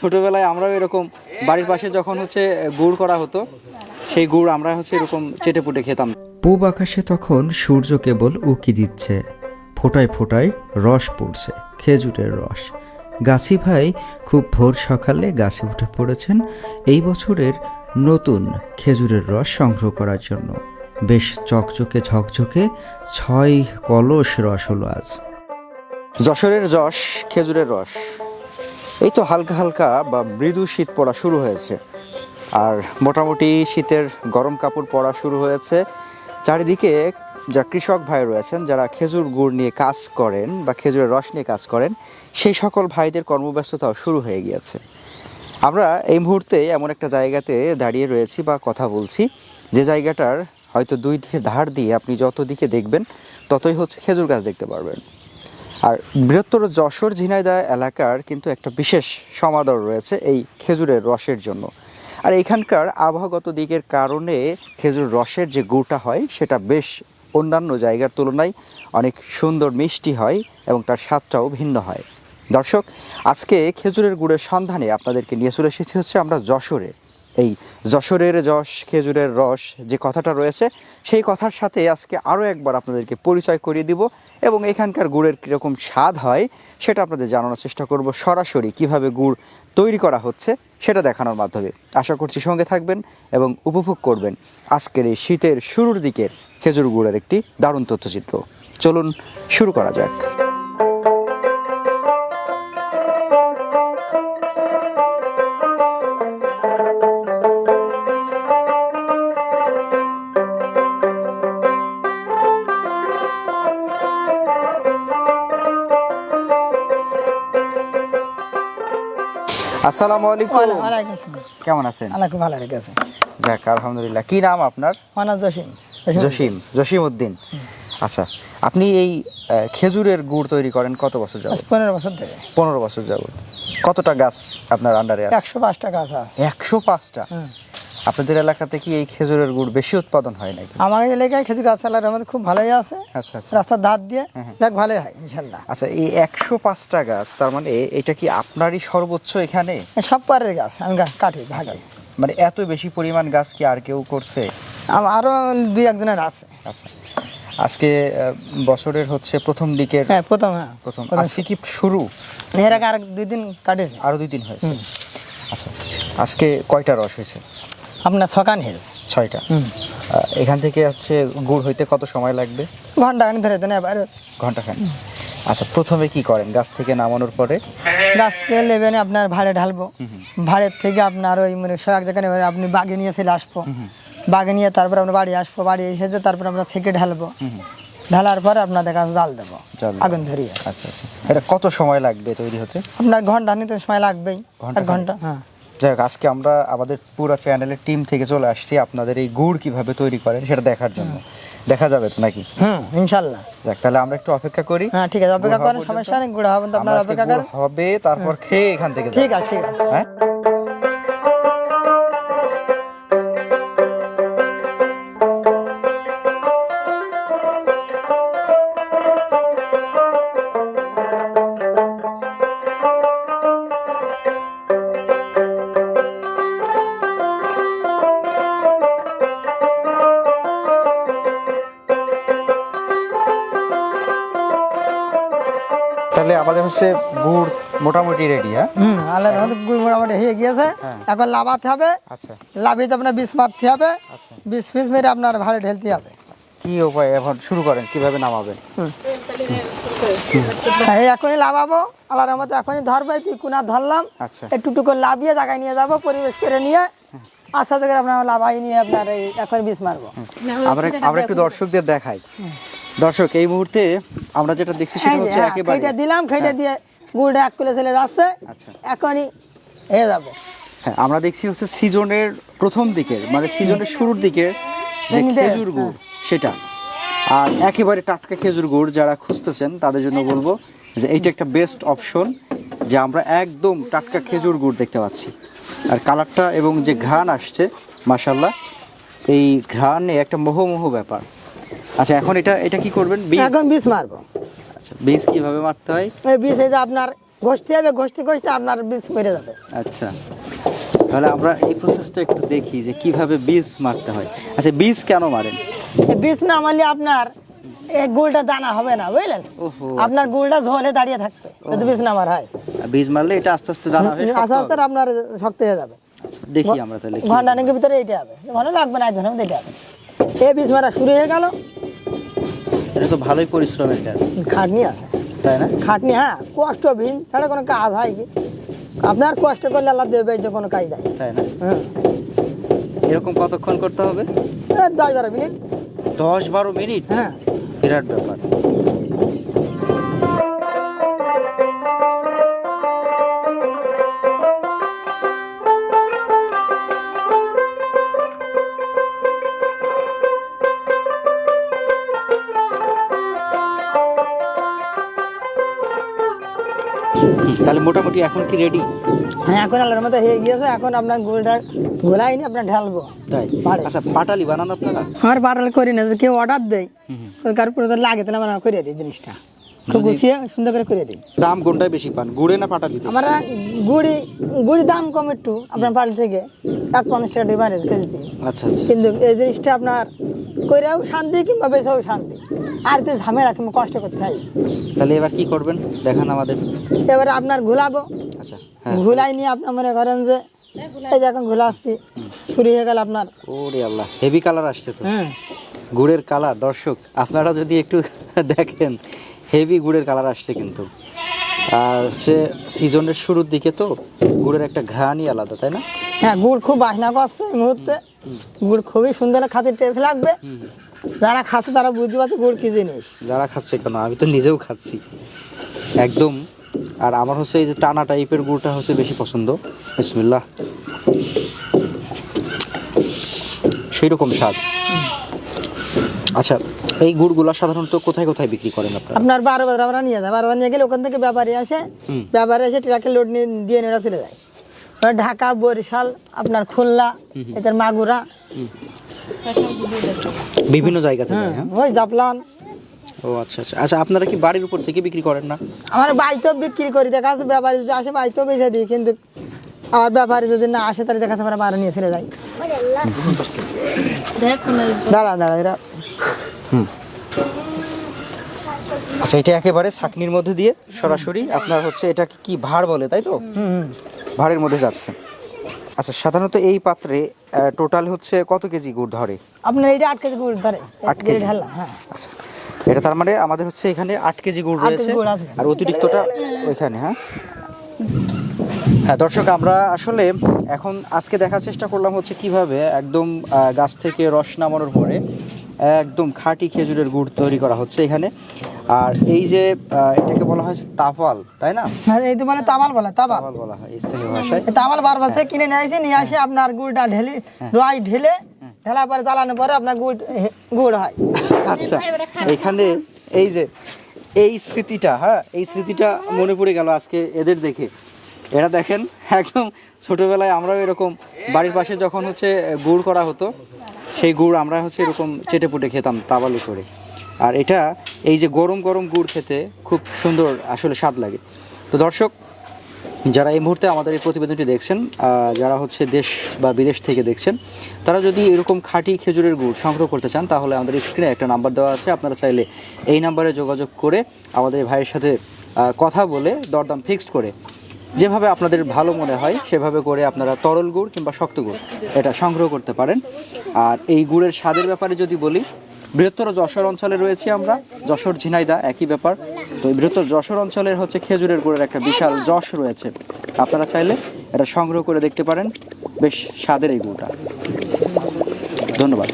ছোটোবেলায় আমরাও এরকম বাড়ির পাশে যখন হচ্ছে গুড় করা হতো, সেই গুড় আমরা হচ্ছে এরকম চেটে পুটে খেতাম। পূব আকাশে তখন সূর্য কেবল উকি দিচ্ছে, ফোঁটায় ফোঁটায় রস পড়ছে, খেজুরের রস। গাছি ভাই খুব ভোর সকালে গাছে উঠে পড়েছেন এই বছরের নতুন খেজুরের রস সংগ্রহ করার জন্য। বেশ চকচকে ঝকঝকে 6 কলস রস হলো আজ। যশোরের যশ খেজুরের রস। এই তো হালকা হালকা বা মৃদু শীত পড়া শুরু হয়েছে, আর মোটামুটি শীতের গরম কাপড় পরা শুরু হয়েছে। চারিদিকে যা কৃষক ভাই রয়েছেন, যারা খেজুর গুড় নিয়ে কাজ করেন বা খেজুরের রস নিয়ে কাজ করেন, সেই সকল ভাইদের কর্মব্যস্ততাও শুরু হয়ে গিয়েছে। আমরা এই মুহূর্তে এমন একটা জায়গাতে দাঁড়িয়ে রয়েছি বা কথা বলছি, যে জায়গাটার হয়তো দুই দিকে ধার দিয়ে আপনি যত দিকে দেখবেন ততই হচ্ছে খেজুর গাছ দেখতে পারবেন। আর বৃহত্তর যশোর ঝিনাইদহ এলাকার কিন্তু একটা বিশেষ সমাদর রয়েছে এই খেজুরের রসের জন্য। আর এখানকার আবহাওয়াগত দিকের কারণে খেজুর রসের যে গুড়টা হয় সেটা বেশ অন্যান্য জায়গার তুলনায় অনেক সুন্দর মিষ্টি হয় এবং তার স্বাদটাও ভিন্ন হয়। দর্শক, আজকে খেজুরের গুড়ের সন্ধানে আপনাদেরকে নিয়ে চলে এসেছি হচ্ছে আমরা যশোরে। এই যশোরের যশ খেজুরের রস যে কথাটা রয়েছে, সেই কথার সাথে আজকে আরও একবার আপনাদেরকে পরিচয় করিয়ে দিব এবং এখানকার গুড়ের কীরকম স্বাদ হয় সেটা আপনাদের জানানোর চেষ্টা করব, সরাসরি কিভাবে গুড় তৈরি করা হচ্ছে সেটা দেখানোর মাধ্যমে। আশা করছি সঙ্গে থাকবেন এবং উপভোগ করবেন আজকের এই শীতের শুরুর দিকের খেজুর গুড়ের একটি দারুণ তথ্যচিত্র। চলুন শুরু করা যাক। আসসালামু আলাইকুম। ওয়ালাইকুম আসসালাম। কেমন আছেন? আল্লাহ খুব ভালো রেখেছে। যাক, আলহামদুলিল্লাহ। কি নাম আপনার? আমার নাম জসিম। জসিম উদ্দিন। আচ্ছা, আপনি এই খেজুরের গুড় তৈরি করেন কত বছর যাবত? 15 বছর থেকে। 15 বছর যাবত। কতটা গাছ আপনার আন্ডারে আছে? 105টা গাছ আছে। 105টা? আপনাদের এলাকাতে কি এই খেজুরের গুড় বেশি উৎপাদন হয় নাকি? আমার এলাকায় খেজুর গাছ আল্লাহর রহমতে খুব ভালোই আছে। আচ্ছা আচ্ছা। রাস্তার ধার দিয়ে যাক ভালোই হয় ইনশাআল্লাহ। আচ্ছা, এই 105টা গাছ, তার মানে এটা কি আপনারই সর্বোচ্চ এখানে? সব পারের গাছ আমি কাটি ভাগাই। মানে এত বেশি পরিমাণ গাছ কি আর কেউ করছে? আরো 2-1 জনের আছে। আচ্ছা, আজকে বছরের হচ্ছে প্রথম দিকের। হ্যাঁ, প্রথম। আজকে কি শুরু? এর আগে আর 2 দিন কাটেছে। আরো 2 দিন হয়েছে। আচ্ছা, আজকে কয়টা রস হয়েছে? আপনার ছকান হয়েছে 6টা। এখান থেকে হচ্ছে গুড় হইতে কত সময় লাগবে? ঘন্টা খানি ধরে দেন এবার। ঘন্টাখানেক। আচ্ছা, প্রথমে কি করেন? গাছ থেকে নামানোর পরে গাছ থেকে লেবেনে আপনার ভাড়ে ঢালবো। ভাড়ের থেকে আপনার ওই মানে এক জায়গায় আপনি বাগে নিয়ে চলে আসবো। বাগে নিয়ে তারপর আমরা বাড়ি আসবো, বাড়ি এসে তারপর আমরা ছেঁকে ঢালবো। ঢালার পরে আপনাদের কাছে জাল দেবো, আগুন ধরিয়ে। আচ্ছা আচ্ছা, এটা কত সময় লাগবে তৈরি হতে? আপনার ঘন্টা নিতে সময় লাগবেই, 1 ঘন্টা। হ্যাঁ, যাই হোক, আজকে আমরা আমাদের পুরো চ্যানেলের টিম থেকে চলে আসছি আপনাদের এই গুড় কিভাবে তৈরি করেন সেটা দেখার জন্য। দেখা যাবে তো নাকি? ইনশাল্লাহ। যাক, তাহলে আমরা একটু অপেক্ষা করি। হ্যাঁ, ঠিক আছে, অপেক্ষা করেন, সমস্যা নেই। গুড় হবেন তো আপনার অপেক্ষা করেন। হবে, তারপর খেয়ে এখান থেকে ঠিক আছে, ঠিক আছে। হ্যাঁ, তাহলে আমাদের হচ্ছে গুড় মোটামুটি রেডি। হ্যাঁ, আল্লাহর রহমতে গুড় মোটামুটি হয়ে গিয়েছে। এখন লাভাতে হবে। আচ্ছা, লাভিতে আপনার বিষ মারতে হবে। আচ্ছা, বিষ ফিস মেরে আপনার ভাড়ে ঢেলতে হবে। কি উপায় এখন শুরু করেন, কিভাবে নামাবেন? এই এখনই লাভাবো, আল্লাহর রহমতে এখনই ধরবো। পিকুনা ধরলাম, আচ্ছা, একটু করে লাভিয়ে জায়গায় নিয়ে যাবো, পরিবেশ করে নিয়ে আস্তে আস্তে করে আপনার লাভাই নিয়ে আপনার এই এখন বিষ মারবো। আমরা একটু দর্শকদের দেখাই। দর্শক, এই মুহূর্তে আমরা যেটা দেখছি সেটা হচ্ছে একেবারে খেটে দিলাম, খেটে দিয়ে গুড়টা 1 কিলো চলে যাচ্ছে। আচ্ছা, এখনই হয়ে যাবে। হ্যাঁ, আমরা দেখছি হচ্ছে সিজনের প্রথম দিকের, মানে সিজনের শুরুর দিকে যে খেজুর গুড় সেটা। আর একেবারে টাটকা খেজুর গুড় যারা খুঁজতেছেন তাদের জন্য বলবো যে এইটা একটা বেস্ট অপশন, যে আমরা একদম টাটকা খেজুর গুড় দেখতে পাচ্ছি। আর কালারটা এবং যে ঘ্রাণ আসছে, মাশাআল্লাহ, এই ঘ্রাণে একটা মোহমোহ ব্যাপার। আচ্ছা, এখন এটা কি করবেন? এখন বিষ মারবো। আচ্ছা, বীজ কিভাবে মারতে হয়? এই বিষ এই যে আপনার ঘষতে হবে, ঘষতে ঘষতে আপনার বীজ মেরে যাবে। আচ্ছা, তাহলে আমরা এই প্রসেসটা একটু দেখি যে কিভাবে বীজ মারতে হয়। আচ্ছা, বীজ কেন মারেন? এই বীজ না মারলে আপনার এই গুড়টা দানা হবে না, বুঝলেন? ওহো, আপনার গুড়টা ঝোলে দাঁড়িয়ে থাকবে যদি বীজ না মারা হয়। বীজ মারলে এটা আস্তে আস্তে দানা হয়ে শক্ত আস্তে আস্তে হবে। আপনার শক্ত হয়ে যাবে। আচ্ছা, দেখি আমরা তাহলে কি- ঘন্টা নাকি ভিতরে এইটা হবে, ভালো লাগবে না, একদিনের মধ্যে এটা হবে। এই বীজ মারা শুরু হয়ে গেল, এটা তো ভালোই পরিশ্রমের কাজ, খাটনি আছে, তাই না? খাটনি, হ্যাঁ, কষ্ট ভিন ছাড়া কোনো কাজ হয় কি? আপনার কষ্ট করলে আল্লাহ দেবে যে কোনো কাজ দেয়। তাই না? হ্যাঁ, এরকম কতক্ষণ করতে হবে? 10-12 মিনিট। 10-12 মিনিট? হ্যাঁ, বিরাট ব্যাপার। তাহলে মোটামুটি এখন কি রেডি? হ্যাঁ, এখন আল্লাহর মতো হয়ে গিয়েছে। এখন আপনার গুড়টা গোলাই নি, আপনার ঢালবো। তাই? পারে। আচ্ছা, পাটালি বানান আপনারা? আমার পাটাল করি না, যদি কেউ অর্ডার দেয় কার প্রয়োজন লাগে তাহলে আমরা করে দিই জিনিসটা, খুব গুছিয়ে সুন্দর করে দিই। দাম কোনটাই বেশি পান, গুড়ে না পাটালিতে? আমরা গুড়ি দাম কম একটু আপনার পাটাল থেকে 150 টাকা ডিমান্ড কেজিতে, আচ্ছা আচ্ছা, কিন্তু এই জিনিসটা আপনার করেও শান্তি কিংবা বেছেও শান্তি, আর তো ঝামেলা কিংবা কষ্ট করতে হয়। তাহলে এবার কি করবেন দেখান আমাদের। এবারে আপনার ঘুলাবো, আচ্ছা, হ্যাঁ। ঘুলাই নিয়ে আপনার মনে করেন যে এই যে এখন ঘুলা আসছি, শুরু হয়ে গেল আপনার। ওরে আল্লাহ, হেভি কালার আসছে তো। হ্যাঁ, গুড়ের কালার, দর্শক আপনারা যদি একটু দেখেন, হেভি গুড়ের কালার আসছে কিন্তু। আর হচ্ছে সিজনের শুরুর দিকে তো গুড়ের একটা ঘ্রাণই আলাদা, তাই না? হ্যাঁ, গুড় খুব বাসনা করছে এই মুহূর্তে। গুড় খুবই সুন্দর, খাতির টেস্ট লাগবে। যারা খাচ্ছে তারা বুঝতে পারছে গুড় কি জিনিস। যারা খাচ্ছে কেন, আমি তো নিজেও খাচ্ছি একদম। আর আমার হচ্ছে এই যে টানা টাইপের গুড়টা হচ্ছে বেশি পছন্দ। বিসমিল্লাহ, সেই রকম স্বাদ। আচ্ছা, এই গুড়গুলা সাধারণত কোথায় কোথায় বিক্রি করেন আপনারা? আপনার 12 বাজার আমরা নিয়ে যায়, 12 বাজার নিয়ে গেলে ওখান থেকে ব্যাপারী আসে, ব্যাপারী এসে ট্রাকে লোড দিয়ে নেড়া চলে যায়। ওরা ঢাকা, বরিশাল, আপনার খুলনা, এদের মাগুরা, বিভিন্ন জায়গাতে যায়, হ্যাঁ? ওই জাপলান। ও আচ্ছা আচ্ছা। আচ্ছা, আপনারা কি বাড়ির উপর থেকে বিক্রি করেন না? আমার বাড়িতেও বিক্রি করি, দেখা যাচ্ছে ব্যাপারী যদি আসে বাড়িতেও বেঁচে দিই, কিন্তু আমার ব্যাপারী যদি না আসে তাহলে দেখা যাচ্ছে আমরা বাইরে নিয়ে চলে যাই। দাঁড়া এরা আচ্ছা, এটা একেবারে ছাকনির মধ্যে দিয়ে সরাসরি আপনার হচ্ছে এটা কি ভাঁড় বলে, তাই তো? ভাঁড়ের মধ্যে যাচ্ছে। আচ্ছা, সাধারণত এই পাত্রে টোটাল হচ্ছে কত কেজি গুড় ধরে? আপনার এইটা 8 কেজি গুড় ধরে, 8 কেজি? ঢালা। হ্যাঁ, আচ্ছা, এটা তার মানে আমাদের হচ্ছে এখানে 8 কেজি গুড় 8 কেজি রয়েছে, গুড় আছে। আর অতিরিক্তটা ওইখানে। হ্যাঁ হ্যাঁ, দর্শক আমরা আসলে এখন আজকে দেখার চেষ্টা করলাম হচ্ছে কিভাবে একদম গাছ থেকে রস নামানোর পরে একদম খাঁটি খেজুরের গুড় তৈরি করা হচ্ছে এখানে। আর এই যে এটাকে বলা হয় তাওয়াল, তাই না? হ্যাঁ, এই তো মানে তামাল বলে, তামাল। তাওয়াল বলা হয় স্থানীয় ভাষায়। এই তামাল বারবার থেকে কিনে নিয়ে আসি, নিয়ে আসে আপনার গুড়টা ঢেলে, রয় ঢেলে, ঢেলা পরে জ্বালানোর পরে আপনার গুড় হয়। আচ্ছা, এখানে এই যে এই স্মৃতিটা, হ্যাঁ, এই স্মৃতিটা মনে পড়ে গেল আজকে এদের দেখে। এরা দেখেন একদম ছোটবেলায় আমরাও এরকম বাড়ির পাশে যখন হচ্ছে গুড় করা হতো, সেই গুড় আমরা হচ্ছে এরকম চেটে পুটে খেতাম তাওয়ালে করে। আর এটা এই যে গরম গরম গুড় খেতে খুব সুন্দর আসলে স্বাদ লাগে। তো দর্শক, যারা এই মুহূর্তে আমাদের এই প্রতিবেদনটি দেখছেন, যারা হচ্ছে দেশ বা বিদেশ থেকে দেখছেন, তারা যদি এরকম খাঁটি খেজুরের গুড় সংগ্রহ করতে চান, তাহলে আমাদের স্ক্রিনে একটা নাম্বার দেওয়া আছে। আপনারা চাইলে এই নাম্বারে যোগাযোগ করে আমাদের ভাইয়ের সাথে কথা বলে দরদাম ফিক্সড করে যেভাবে আপনাদের ভালো মনে হয় সেভাবে করে আপনারা তরল গুড় কিংবা শক্ত গুড় এটা সংগ্রহ করতে পারেন। আর এই গুড়ের স্বাদের ব্যাপারে যদি বলি, বৃহত্তর যশোর অঞ্চলে রয়েছি আমরা, যশোর ঝিনাইদহ একই ব্যাপার। তো এই বৃহত্তর যশোর অঞ্চলের হচ্ছে খেজুরের গুড়ের একটা বিশাল যশ রয়েছে, আপনারা চাইলে এটা সংগ্রহ করে দেখতে পারেন। বেশ স্বাদের এই গুড়টা। ধন্যবাদ।